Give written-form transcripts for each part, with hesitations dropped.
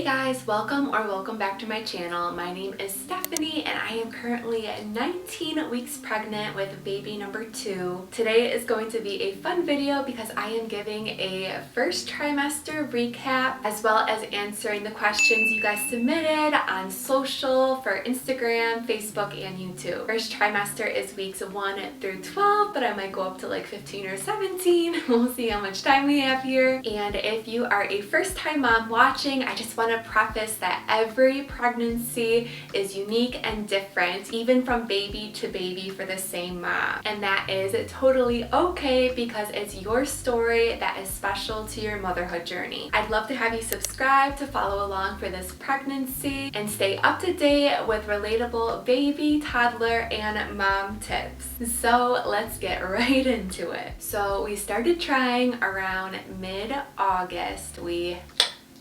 Hey guys, welcome back to my channel. My name is Stephanie and I am currently 19 weeks pregnant with baby number 2. Today is going to be a fun video because I am giving a first trimester recap as well as answering the questions you guys submitted on social for Instagram, Facebook, and YouTube. First trimester is weeks 1 through 12, but I might go up to like 15 or 17. We'll see how much time we have here. And if you are a first time mom watching, I just want to preface that every pregnancy is unique and different, even from baby to baby for the same mom. And that is totally okay because it's your story that is special to your motherhood journey. I'd love to have you subscribe to follow along for this pregnancy and stay up to date with relatable baby, toddler, and mom tips. So let's get right into it. So we started trying around mid-August. We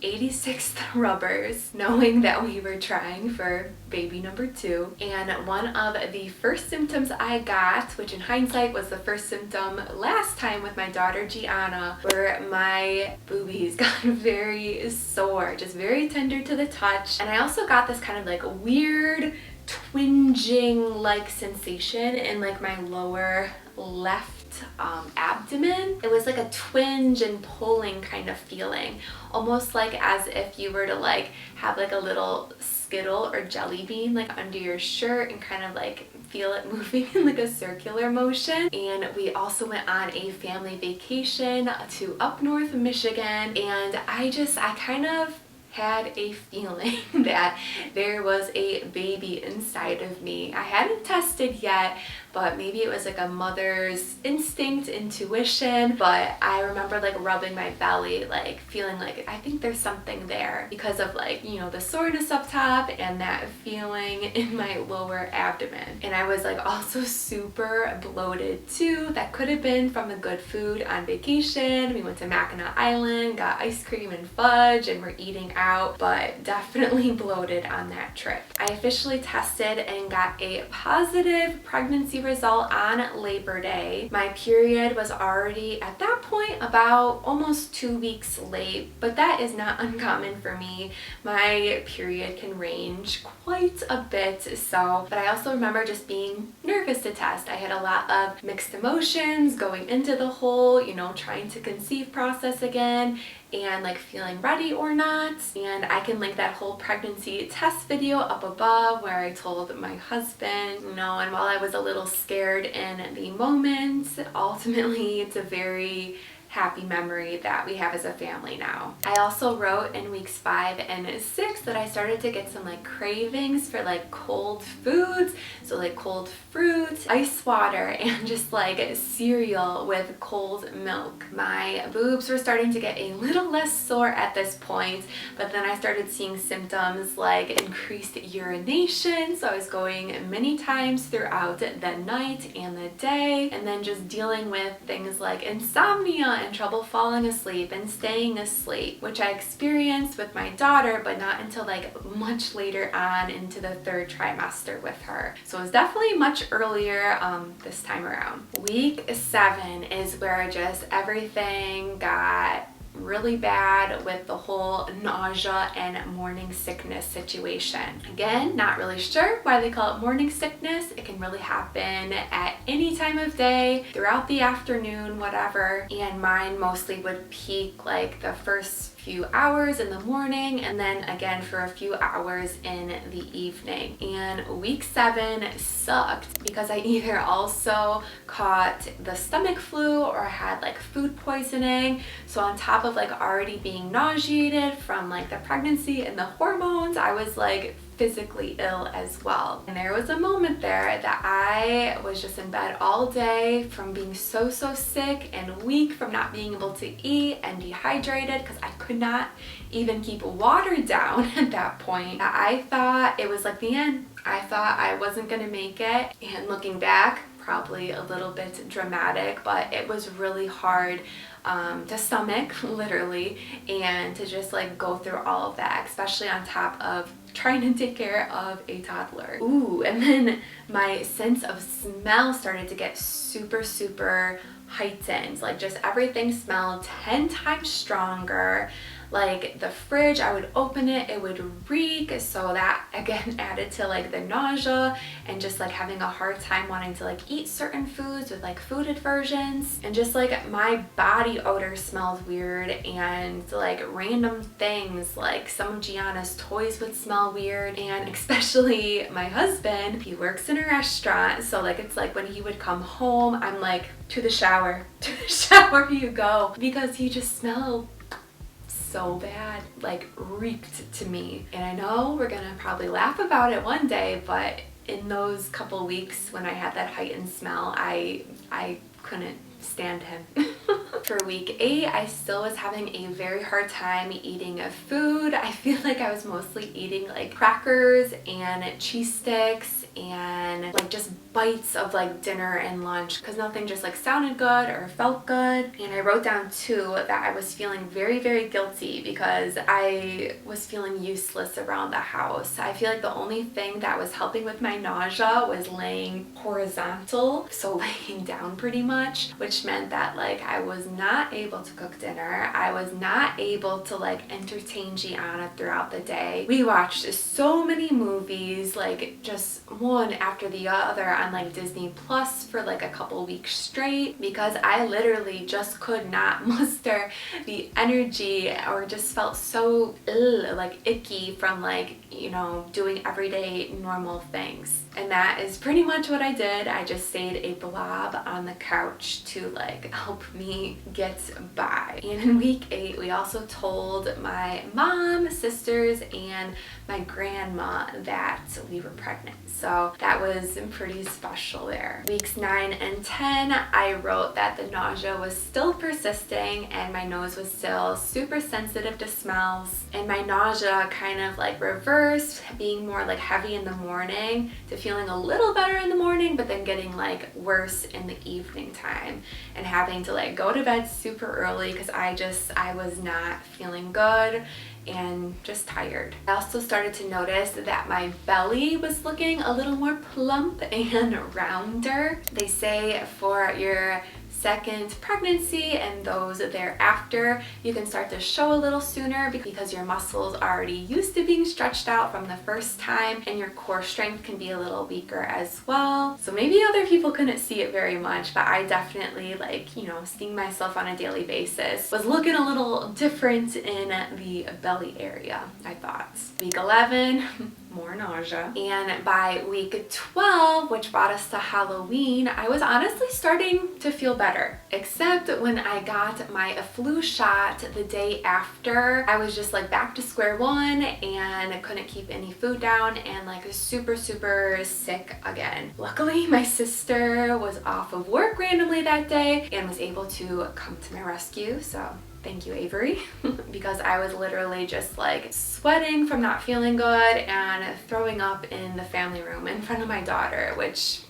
86 rubbers, knowing that we were trying for baby number 2. And one of the first symptoms I got, which in hindsight was the first symptom last time with my daughter Gianna, were my boobies got very sore, just very tender to the touch. And I also got this kind of like weird twinging like sensation in like my lower left abdomen. It was like a twinge and pulling kind of feeling, almost like as if you were to like have like a little Skittle or jelly bean like under your shirt and kind of like feel it moving in like a circular motion. And we also went on a family vacation to up north Michigan, and I kind of had a feeling that there was a baby inside of me. I hadn't tested yet, but maybe it was like a mother's instinct, intuition. But I remember like rubbing my belly, like feeling like I think there's something there because of like, you know, the soreness up top and that feeling in my lower abdomen. And I was like also super bloated too. That could have been from the good food on vacation. We went to Mackinac Island, got ice cream and fudge, and we're eating out, but definitely bloated on that trip. I officially tested and got a positive pregnancy result on Labor Day. My period was already at that point about almost 2 weeks late, but that is not uncommon for me. My period can range quite a bit, but I also remember just being nervous to test. I had a lot of mixed emotions going into the whole, you know, trying to conceive process again and like feeling ready or not. And I can link that whole pregnancy test video up above where I told my husband, you know, and while I was a little scared in the moment, ultimately it's a very happy memory that we have as a family now. I also wrote in weeks 5 and 6 that I started to get some like cravings for like cold foods, so like cold fruit, ice water, and just like cereal with cold milk. My boobs were starting to get a little less sore at this point, but then I started seeing symptoms like increased urination, so I was going many times throughout the night and the day, and then just dealing with things like insomnia and trouble falling asleep and staying asleep, which I experienced with my daughter, but not until like much later on into the 3rd trimester with her. So it was definitely much earlier this time around. Week 7 is where just everything got really bad with the whole nausea and morning sickness situation. Again, not really sure why they call it morning sickness. It can really happen at any time of day, throughout the afternoon, whatever. And mine mostly would peak like the first few hours in the morning and then again for a few hours in the evening. And week 7 sucked because I either also caught the stomach flu or had like food poisoning. So on top of like already being nauseated from like the pregnancy and the hormones, I was like physically ill as well. And there was a moment there that I was just in bed all day from being so sick and weak from not being able to eat and dehydrated because I could not even keep water down at that point. I thought it was like the end. I thought I wasn't gonna make it, and looking back, probably a little bit dramatic, but it was really hard to stomach, literally, and to just like go through all of that, especially on top of trying to take care of a toddler. Ooh, and then my sense of smell started to get super heightened. Like just everything smelled 10 times stronger. Like the fridge, I would open it, it would reek. So that again added to like the nausea and just like having a hard time wanting to like eat certain foods with like food aversions. And just like my body odor smells weird, and like random things like some of Gianna's toys would smell weird. And especially my husband, he works in a restaurant, so like it's like when he would come home, I'm like, to the shower you go, because he just smelled so bad, like reeked to me. And I know we're gonna probably laugh about it one day, but in those couple weeks when I had that heightened smell, I couldn't stand him. For week 8, I still was having a very hard time eating food. I feel like I was mostly eating like crackers and cheese sticks and like just bites of like dinner and lunch, because nothing just like sounded good or felt good. And I wrote down too that I was feeling very, very guilty because I was feeling useless around the house. I feel like the only thing that was helping with my nausea was laying horizontal, so laying down pretty much, which meant that like I was not able to cook dinner. I was not able to like entertain Gianna throughout the day. We watched so many movies, like just one after the other on like Disney Plus for like a couple weeks straight, because I literally just could not muster the energy, or just felt so like icky from like, you know, doing everyday normal things. And that is pretty much what I did. I just stayed a blob on the couch to like help me get by. And in week 8, we also told my mom, sisters, and my grandma that we were pregnant. So that was pretty special there. Weeks 9 and 10, I wrote that the nausea was still persisting and my nose was still super sensitive to smells. And my nausea kind of like reversed, being more like heavy in the morning to feeling a little better in the morning, but then getting like worse in the evening time and having to like go to bed super early because I was not feeling good and just tired. I also started to notice that my belly was looking a little more plump and rounder. They say for your second pregnancy and those thereafter, you can start to show a little sooner because your muscles are already used to being stretched out from the first time, and your core strength can be a little weaker as well. So maybe other people couldn't see it very much, but I definitely, like, you know, seeing myself on a daily basis, was looking a little different in the belly area, I thought. Week 11, more nausea. And by week 12, which brought us to Halloween, I was honestly starting to feel better, except when I got my flu shot the day after. I was just like back to square one and couldn't keep any food down and like super sick again. Luckily, my sister was off of work randomly that day and was able to come to my rescue, so thank you, Avery, because I was literally just like sweating from not feeling good and throwing up in the family room in front of my daughter, which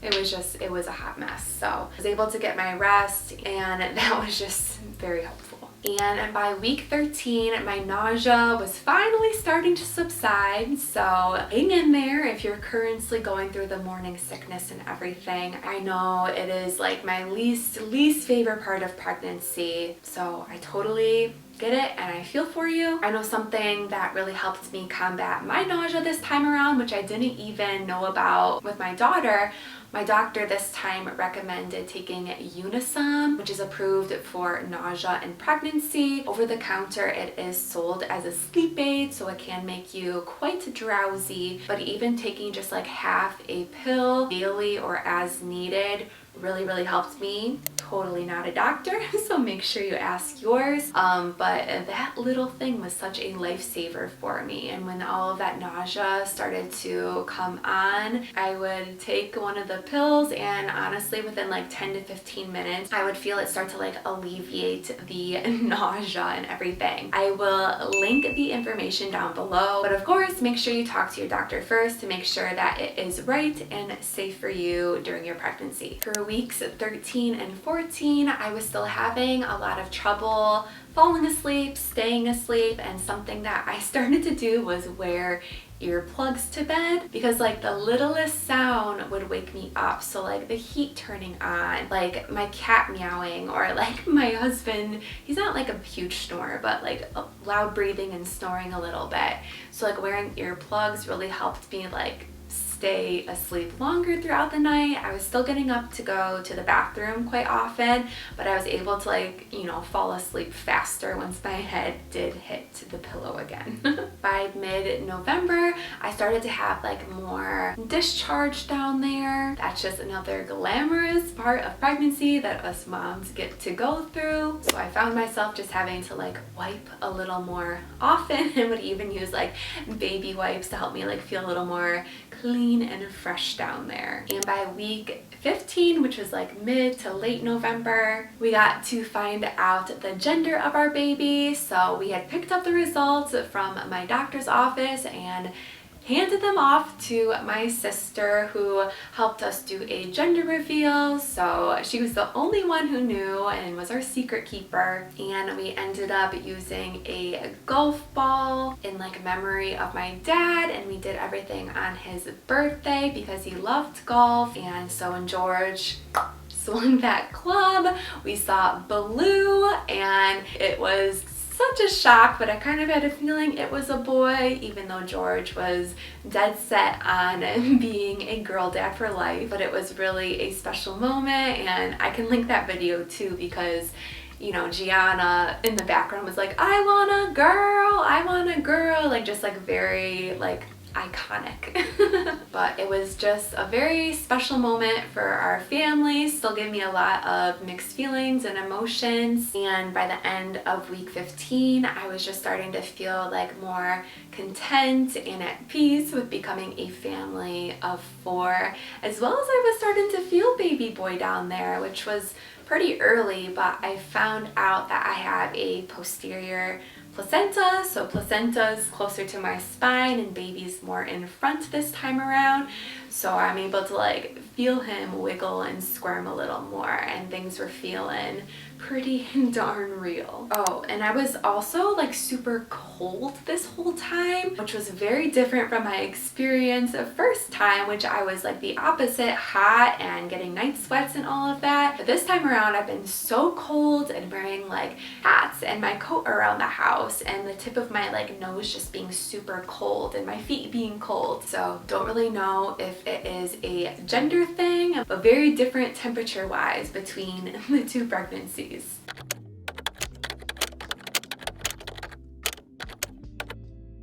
it was a hot mess. So I was able to get my rest, and that was just very helpful. And by week 13, my nausea was finally starting to subside, so hang in there if you're currently going through the morning sickness and everything. I know it is like my least favorite part of pregnancy, so I totally get it and I feel for you. I know something that really helped me combat my nausea this time around, which I didn't even know about with my daughter. My doctor this time recommended taking Unisom, which is approved for nausea and pregnancy. Over the counter, it is sold as a sleep aid, so it can make you quite drowsy, but even taking just like half a pill daily or as needed really helped me. Totally not a doctor, so make sure you ask yours. But that little thing was such a lifesaver for me. And when all of that nausea started to come on, I would take one of the pills, and honestly within like 10 to 15 minutes, I would feel it start to like alleviate the nausea and everything. I will link the information down below, but of course, make sure you talk to your doctor first to make sure that it is right and safe for you during your pregnancy. For weeks 13 and 14, I was still having a lot of trouble falling asleep, staying asleep, and something that I started to do was wear earplugs to bed because like the littlest sound would wake me up. So like the heat turning on, like my cat meowing, or like my husband, he's not like a huge snorer, but like loud breathing and snoring a little bit. So like wearing earplugs really helped me like stay asleep longer throughout the night. I was still getting up to go to the bathroom quite often, but I was able to like, you know, fall asleep faster once my head did hit the pillow again. By mid-November, I started to have like more discharge down there. That's just another glamorous part of pregnancy that us moms get to go through. So I found myself just having to like wipe a little more often and would even use like baby wipes to help me like feel a little more clean and fresh down there. And by week 15, which was like mid to late November, we got to find out the gender of our baby. So we had picked up the results from my doctor's office and handed them off to my sister, who helped us do a gender reveal. So she was the only one who knew and was our secret keeper. And we ended up using a golf ball in like memory of my dad, and we did everything on his birthday because he loved golf. And so when George swung that club, we saw blue, and it was such a shock, but I kind of had a feeling it was a boy, even though George was dead set on being a girl dad for life. But it was really a special moment, and I can link that video too because, you know, Gianna in the background was like, I want a girl, like just like very like iconic. But it was just a very special moment for our family. Still gave me a lot of mixed feelings and emotions. And by the end of week 15, I was just starting to feel like more content and at peace with becoming a family of 4, as well as I was starting to feel baby boy down there, which was pretty early. But I found out that I have a posterior placenta, so placenta's closer to my spine and baby's more in front this time around. So I'm able to like feel him wiggle and squirm a little more, and things were feeling pretty darn real. Oh, and I was also like super cold this whole time, which was very different from my experience of first time, which I was like the opposite, hot and getting night sweats and all of that. But this time around I've been so cold and wearing like hats and my coat around the house, and the tip of my like nose just being super cold and my feet being cold. So don't really know if it is a gender thing, but very different temperature wise between the 2 pregnancies.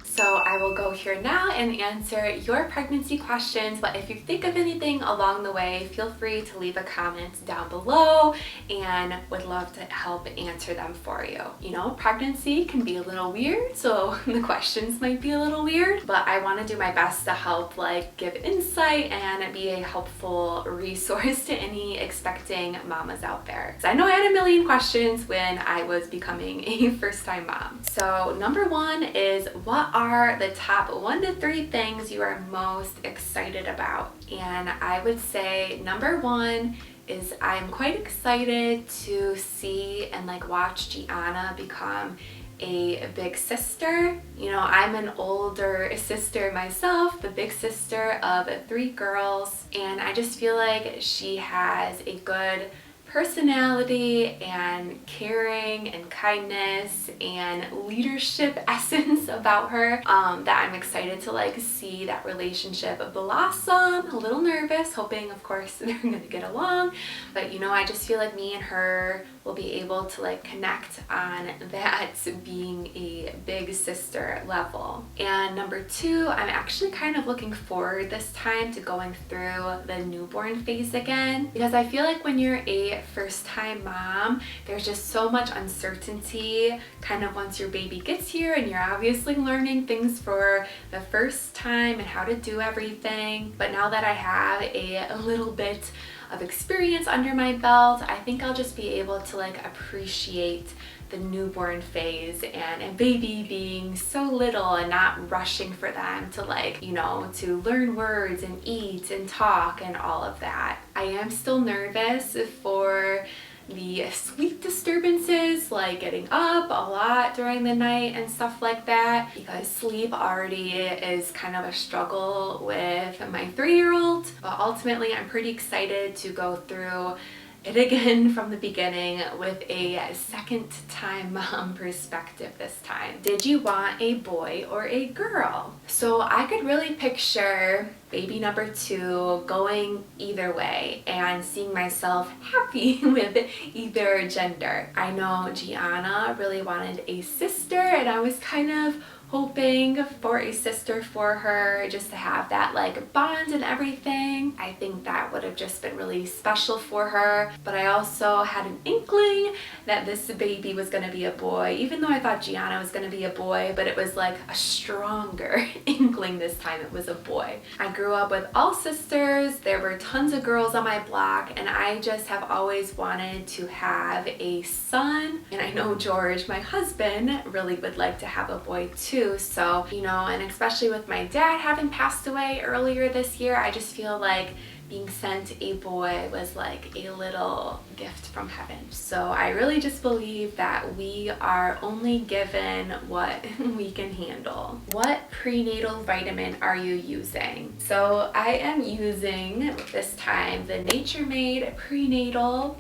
So I will go here now and answer your pregnancy questions, but if you think of anything along the way, feel free to leave a comment down below, and would love to help answer them for you. You know, pregnancy can be a little weird, so the questions might be a little weird, but I want to do my best to help like give insight and be a helpful resource to any expecting mamas out there. So I know I had a million questions when I was becoming a first-time mom. So number 1 is, what are the top 1 to 3 things you are most excited about? And I would say number 1 is I'm quite excited to see and like watch Gianna become a big sister. You know, I'm an older sister myself, the big sister of 3 girls, and I just feel like she has a good personality and caring and kindness and leadership essence about her, that I'm excited to like see that relationship blossom. A little nervous, hoping of course they're gonna get along, but you know, I just feel like me and her will be able to like connect on that being a big sister level. And number 2, I'm actually kind of looking forward this time to going through the newborn phase again, because I feel like when you're a first-time mom, there's just so much uncertainty kind of once your baby gets here, and you're obviously learning things for the first time and how to do everything. But now that I have a little bit of experience under my belt, I think I'll just be able to like appreciate the newborn phase and a baby being so little and not rushing for them to like, you know, to learn words and eat and talk and all of that. I am still nervous for the sleep disturbances, like getting up a lot during the night and stuff like that, because sleep already is kind of a struggle with my 3-year-old. But ultimately, I'm pretty excited to go through it again from the beginning with a second time mom perspective this time. Did you want a boy or a girl? So I could really picture baby number 2 going either way and seeing myself happy with either gender. I know Gianna really wanted a sister, and I was kind of hoping for a sister for her, just to have that like bond and everything. I think that would have just been really special for her. But I also had an inkling that this baby was gonna be a boy, even though I thought Gianna was gonna be a boy, but it was like a stronger inkling this time it was a boy. I grew up with all sisters. There were tons of girls on my block, and I just have always wanted to have a son. And I know George, my husband, really would like to have a boy too. So, you know, and especially with my dad having passed away earlier this year, I just feel like being sent a boy was like a little gift from heaven. So I really just believe that we are only given what we can handle. What prenatal vitamin are you using? So I am using this time the Nature Made prenatal.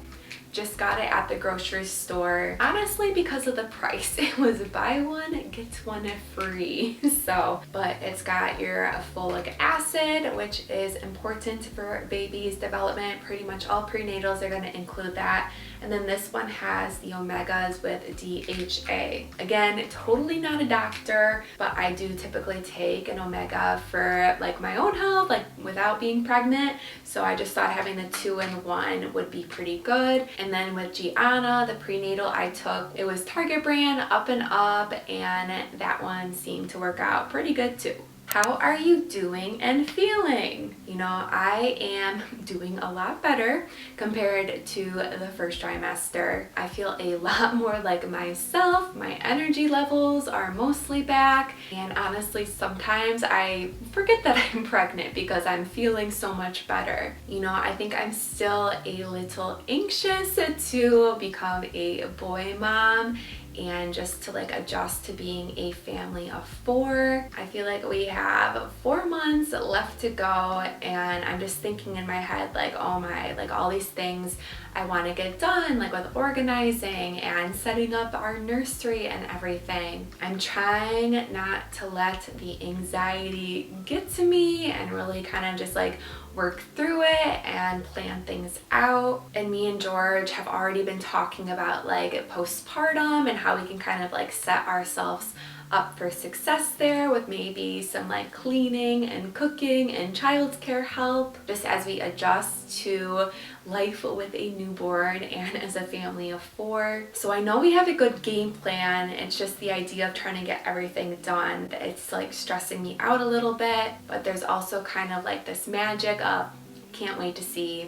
Just got it at the grocery store, honestly because of the price. It was buy one get one free. So, but it's got your folic acid, which is important for baby's development. Pretty much all prenatals are going to include that. And then this one has the omegas with DHA. Again, totally not a doctor, but I do typically take an omega for like my own health, like without being pregnant. So I just thought having the 2-in-1 would be pretty good. And then with Gianna, the prenatal I took, it was Target brand, Up and Up, and that one seemed to work out pretty good too. How are you doing and feeling? You know, I am doing a lot better compared to the first trimester. I feel a lot more like myself. My energy levels are mostly back. And honestly, sometimes I forget that I'm pregnant because I'm feeling so much better. You know, I think I'm still a little anxious to become a boy mom and just to like adjust to being a family of 4. I feel like we have 4 months left to go, and I'm just thinking in my head like, oh my, like all these things I want to get done, like with organizing and setting up our nursery and everything. I'm trying not to let the anxiety get to me and really kind of just like work through it and plan things out. And me and George have already been talking about like postpartum and how we can kind of like set ourselves up for success there with maybe some like cleaning and cooking and childcare help just as we adjust to life with a newborn and as a family of 4. So I know we have a good game plan. It's just the idea of trying to get everything done. It's like stressing me out a little bit, but there's also kind of like this magic of can't wait to see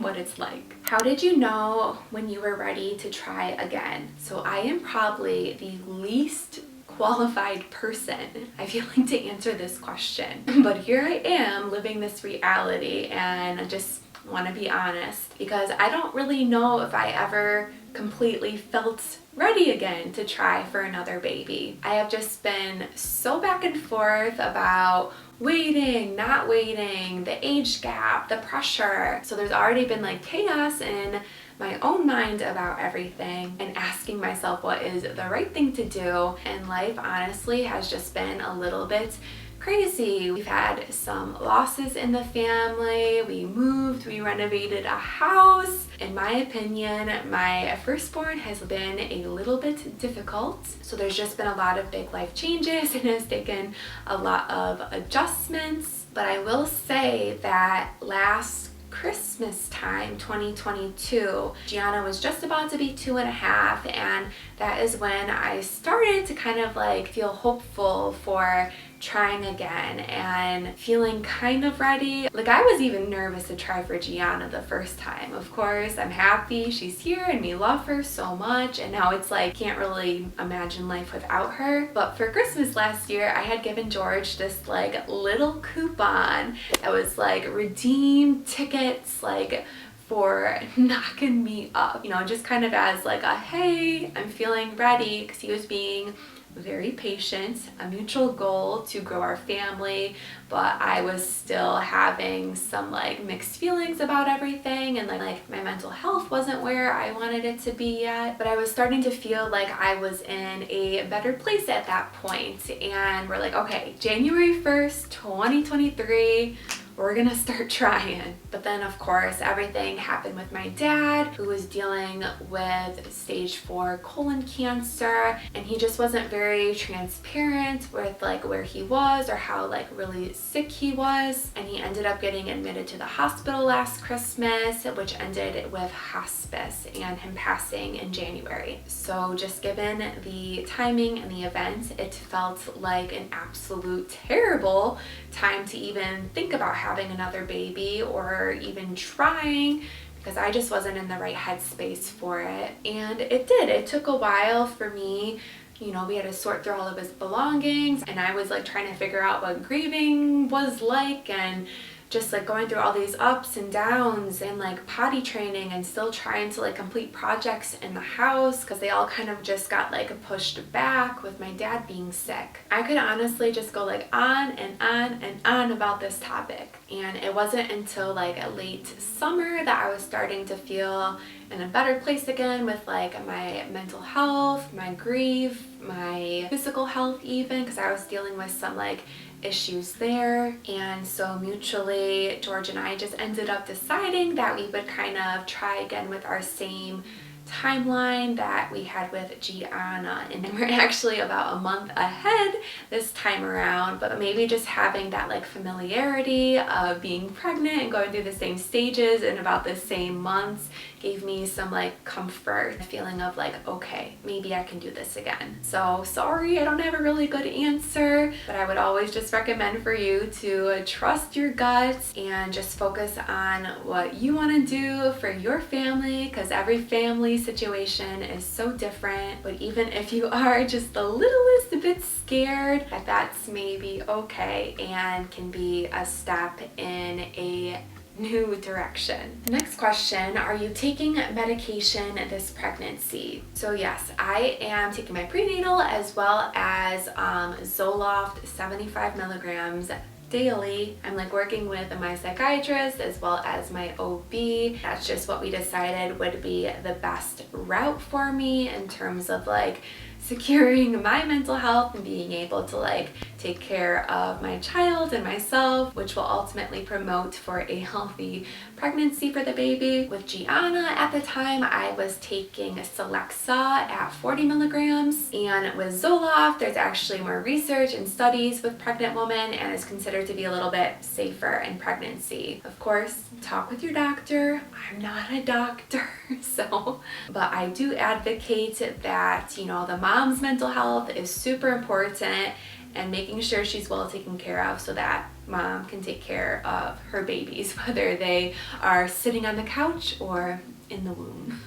what it's like. How did you know when you were ready to try again? So I am probably the least qualified person, I feel like, to answer this question. But here I am living this reality, and I just want to be honest because I don't really know if I ever completely felt ready again to try for another baby. I have just been so back and forth about waiting, not waiting, the age gap, the pressure. So there's already been like chaos in my own mind about everything and asking myself what is the right thing to do. And life honestly has just been a little bit crazy. We've had some losses in the family. We moved, we renovated a house. In my opinion, my firstborn has been a little bit difficult. So there's just been a lot of big life changes and it's taken a lot of adjustments. But I will say that last Christmas time, 2022, Gianna was just about to be 2.5, and that is when I started to kind of like feel hopeful for trying again and feeling kind of ready. Like I was even nervous to try for Gianna the first time. Of course, I'm happy she's here and we love her so much, and now it's like can't really imagine life without her. But for Christmas last year, I had given George this like little coupon that was like redeem tickets like for knocking me up, you know, just kind of as like a, hey, I'm feeling ready, because he was being very patient, a mutual goal to grow our family, but I was still having some like mixed feelings about everything, and like my mental health wasn't where I wanted it to be yet, but I was starting to feel like I was in a better place at that point. And we're like, okay, January 1st, 2023, we're gonna start trying. But then of course everything happened with my dad, who was dealing with stage 4 colon cancer, and he just wasn't very transparent with like where he was or how like really sick he was, and he ended up getting admitted to the hospital last Christmas, which ended with hospice and him passing in January. So just given the timing and the event, it felt like an absolute terrible time to even think about having another baby or even trying, because I just wasn't in the right headspace for it. And it took a while for me. You know, we had to sort through all of his belongings, and I was like trying to figure out what grieving was like, and just like going through all these ups and downs, and like potty training, and still trying to like complete projects in the house because they all kind of just got like pushed back with my dad being sick. I could honestly just go like on and on and on about this topic, and it wasn't until like a late summer that I was starting to feel in a better place again with like my mental health, my grief, my physical health even, because I was dealing with some like issues there. And so mutually, George and I just ended up deciding that we would kind of try again with our same timeline that we had with Gianna, and we're actually about a month ahead this time around, but maybe just having that like familiarity of being pregnant and going through the same stages in about the same months gave me some like comfort, a feeling of like, okay, maybe I can do this again. So sorry, I don't have a really good answer, but I would always just recommend for you to trust your gut and just focus on what you want to do for your family, because every family situation is so different. But even if you are just the littlest bit scared, that's maybe okay and can be a step in a new direction. Next question, are you taking medication this pregnancy? So yes, I am taking my prenatal as well as Zoloft 75 milligrams daily. I'm like working with my psychiatrist as well as my OB. That's just what we decided would be the best route for me in terms of like securing my mental health and being able to like take care of my child and myself, which will ultimately promote for a healthy pregnancy for the baby. With Gianna at the time, I was taking Celexa at 40 milligrams, and with Zoloft, there's actually more research and studies with pregnant women, and is considered to be a little bit safer in pregnancy. Of course, talk with your doctor. I'm not a doctor, so, but I do advocate that, you know, the mom's mental health is super important, and making sure she's well taken care of so that mom can take care of her babies, whether they are sitting on the couch or in the womb.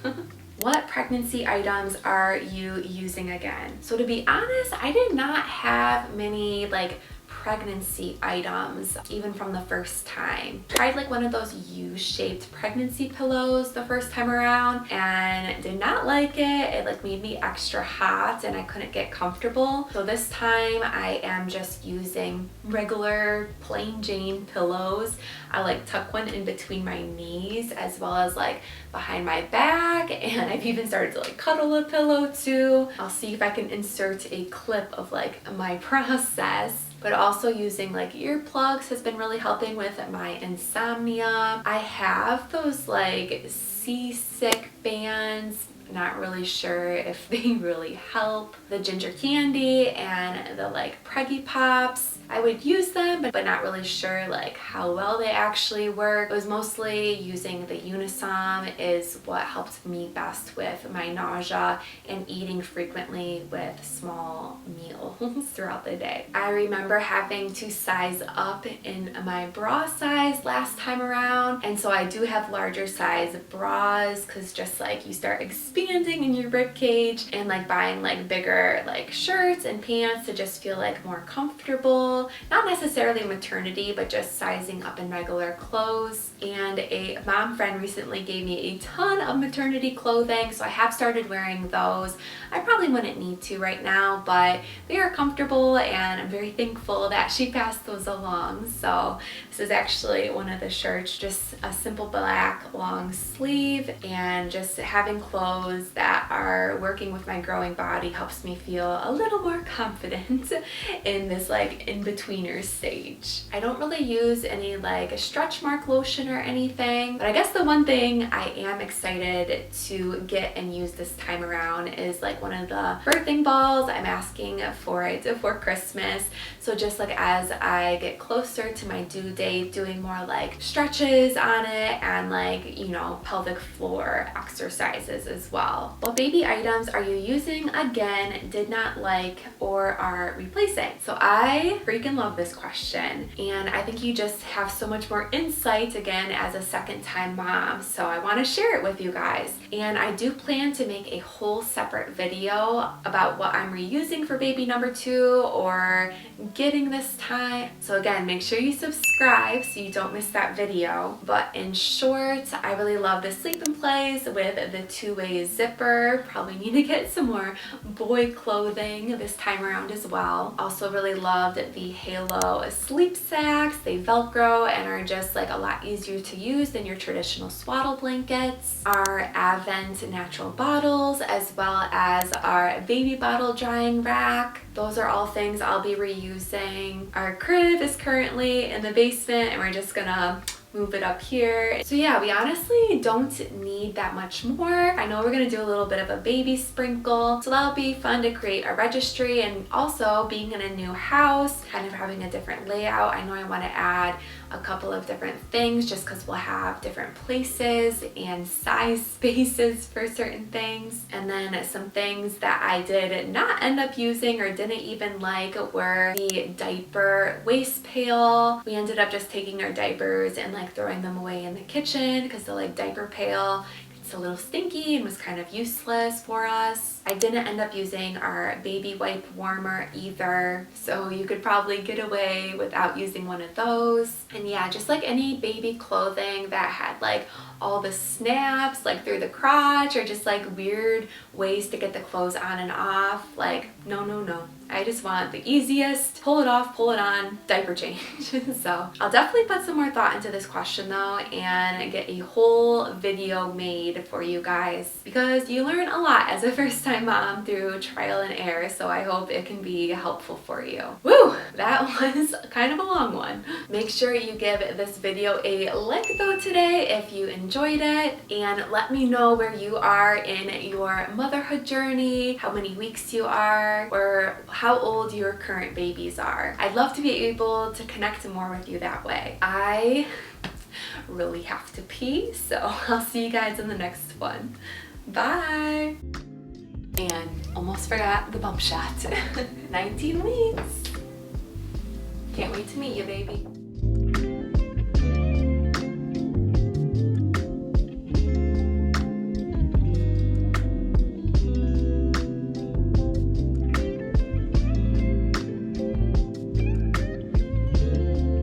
What pregnancy items are you using again? So to be honest, I did not have many like pregnancy items even from the first time. Tried like one of those U-shaped pregnancy pillows the first time around and did not like it. It like made me extra hot and I couldn't get comfortable. So this time I am just using regular plain Jane pillows. I like tuck one in between my knees as well as like behind my back, and I've even started to like cuddle a pillow too. I'll see if I can insert a clip of like my process. But also using like earplugs has been really helping with my insomnia. I have those like seasick bands. Not really sure if they really help. The ginger candy and the like Preggy Pops, I would use them, but not really sure like how well they actually work. It was mostly using the Unisom is what helped me best with my nausea and eating frequently with small meals throughout the day. I remember having to size up in my bra size last time around, and so I do have larger size bras because just like you start expanding in your rib cage and like buying like bigger like shirts and pants to just feel like more comfortable. comfortable, not necessarily maternity, but just sizing up in regular clothes. And a mom friend recently gave me a ton of maternity clothing, so I have started wearing those. I probably wouldn't need to right now, but they are comfortable and I'm very thankful that she passed those along. So this is actually one of the shirts, just a simple black long sleeve, and just having clothes that are working with my growing body helps me feel a little more confident in this like in-betweener stage. I don't really use any like stretch mark lotion or anything, but I guess the one thing I am excited to get and use this time around is like one of the birthing balls. I'm asking for it for Christmas. So just like as I get closer to my due date, doing more like stretches on it and like, you know, pelvic floor exercises as well. What baby items are you using again, did not like, or are replacing? So I freaking love this question, and I think you just have so much more insight again as a second time mom, so I want to share it with you guys. And I do plan to make a whole separate video about what I'm reusing for baby number 2 or getting this time. So again, make sure you subscribe so you don't miss that video. But in short, I really love the sleep in place with the two-way zipper. Probably need to get some more boy clothing this time around as well. Also really loved the Halo sleep sacks. They velcro and are just like a lot easier to use than your traditional swaddle blankets. Our Advent natural bottles, as well as our baby bottle drying rack. Those are all things I'll be reusing. Our crib is currently in the basement and we're just gonna move it up here. So yeah, we honestly don't need that much more. I know we're gonna do a little bit of a baby sprinkle, so that'll be fun to create a registry. And also being in a new house, kind of having a different layout, I know I want to add a couple of different things just because we'll have different places and size spaces for certain things. And then some things that I did not end up using or didn't even like were the diaper waste pail. We ended up just taking our diapers and like throwing them away in the kitchen because the like diaper pail, it's a little stinky and was kind of useless for us. I didn't end up using our baby wipe warmer either, so you could probably get away without using one of those. And yeah, just like any baby clothing that had like all the snaps like through the crotch or just like weird ways to get the clothes on and off, like no. I just want the easiest, pull it off, pull it on, diaper change. So I'll definitely put some more thought into this question though and get a whole video made for you guys, because you learn a lot as a first time mom through trial and error, so I hope it can be helpful for you. Woo! That was kind of a long one. Make sure you give this video a like though today if you enjoyed it, and let me know where you are in your motherhood journey, how many weeks you are, or how old your current babies are. I'd love to be able to connect more with you that way. I really have to pee, so I'll see you guys in the next one. Bye! And almost forgot the bump shot. 19 weeks. Can't wait to meet you, baby.